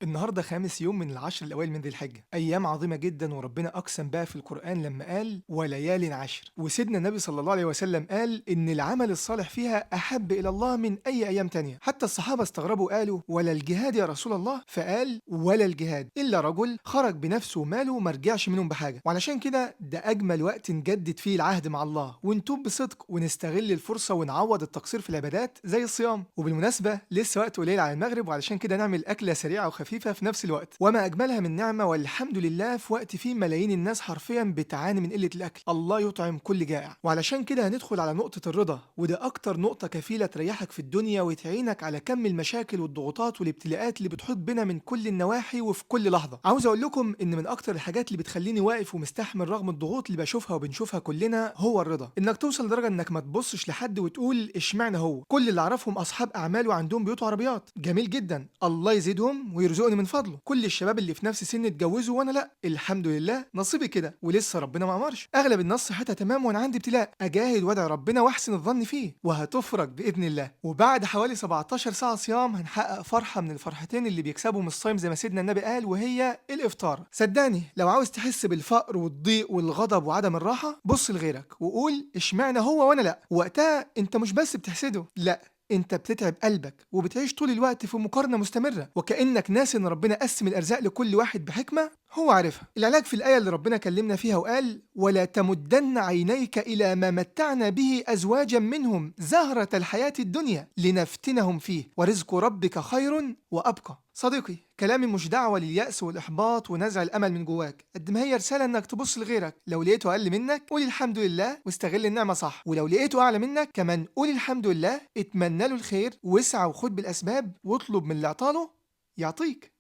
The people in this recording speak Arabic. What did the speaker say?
النهارده خامس يوم من العشر الأوائل من ذي الحجة، أيام عظيمة جدا وربنا أقسم بها في القرآن لما قال وليال عشر، وسيدنا النبي صلى الله عليه وسلم قال إن العمل الصالح فيها أحب إلى الله من أي أيام تانية. حتى الصحابة استغربوا قالوا ولا الجهاد يا رسول الله؟ فقال ولا الجهاد إلا رجل خرج بنفسه وماله وما رجعش منهم بحاجة. وعلشان كده ده أجمل وقت نجدد فيه العهد مع الله ونتوب بصدق ونستغل الفرصة ونعوض التقصير في العبادات زي الصيام. وبالمناسبة لسه وقت قليل على المغرب، وعلشان كده نعمل أكلة سريعة وخفيفة في نفس الوقت، وما أجملها من نعمة والحمد لله في وقت فيه ملايين الناس حرفيا بتعاني من قلة الأكل. الله يطعم كل جائع. وعلشان كده هندخل على نقطة الرضا، وده أكتر نقطة كفيلة تريحك في الدنيا وتعينك على كم المشاكل والضغوطات والابتلاءات اللي بتحيط بنا من كل النواحي وفي كل لحظة. عاوز أقول لكم إن من أكتر الحاجات اللي بتخليني واقف ومستحمل رغم الضغوط اللي بشوفها وبنشوفها كلنا هو الرضا. إنك توصل لدرجة إنك ما تبصش لحد وتقول اشمعنى هو. كل اللي أعرفهم أصحاب أعمال وعندهم بيوت وعربيات، جميل جدا، الله يزيدهم ويرزقني من فضله. كل الشباب اللي في نفس سني اتجوزوا وانا لا، الحمد لله نصيبي كده ولسه ربنا ما امرش. اغلب الناس صحتها تمام وانا عندي ابتلاء، اجاهد وادعي ربنا واحسن الظن فيه وهتفرج باذن الله. وبعد حوالي 17 ساعه صيام هنحقق فرحه من الفرحتين اللي بيكسبهم الصايم زي ما سيدنا النبي قال، وهي الافطار. صدقني لو عاوز تحس بالفقر والضيق والغضب وعدم الراحه بص لغيرك وقول اشمعنى هو وانا لا. وقتها انت مش بس بتحسده، لا، انت بتتعب قلبك وبتعيش طول الوقت في مقارنه مستمره، وكانك ناسي ان ربنا قسم الارزاق لكل واحد بحكمه هو عارفها. العلاج في الايه اللي ربنا كلمنا فيها وقال ولا تمدن عينيك الى ما متعنا به ازواجا منهم زهره الحياه الدنيا لنفتنهم فيه ورزق ربك خير وابقى. صديقي، كلامي مش دعوة لليأس والإحباط ونزع الأمل من جواك، قد ما هي رسالة إنك تبص لغيرك. لو لقيته أقل منك قول الحمد لله واستغل النعمة صح، ولو لقيته أعلى منك كمان قول الحمد لله، اتمنى له الخير واسعى وخد بالأسباب واطلب من اللي عطاله يعطيك.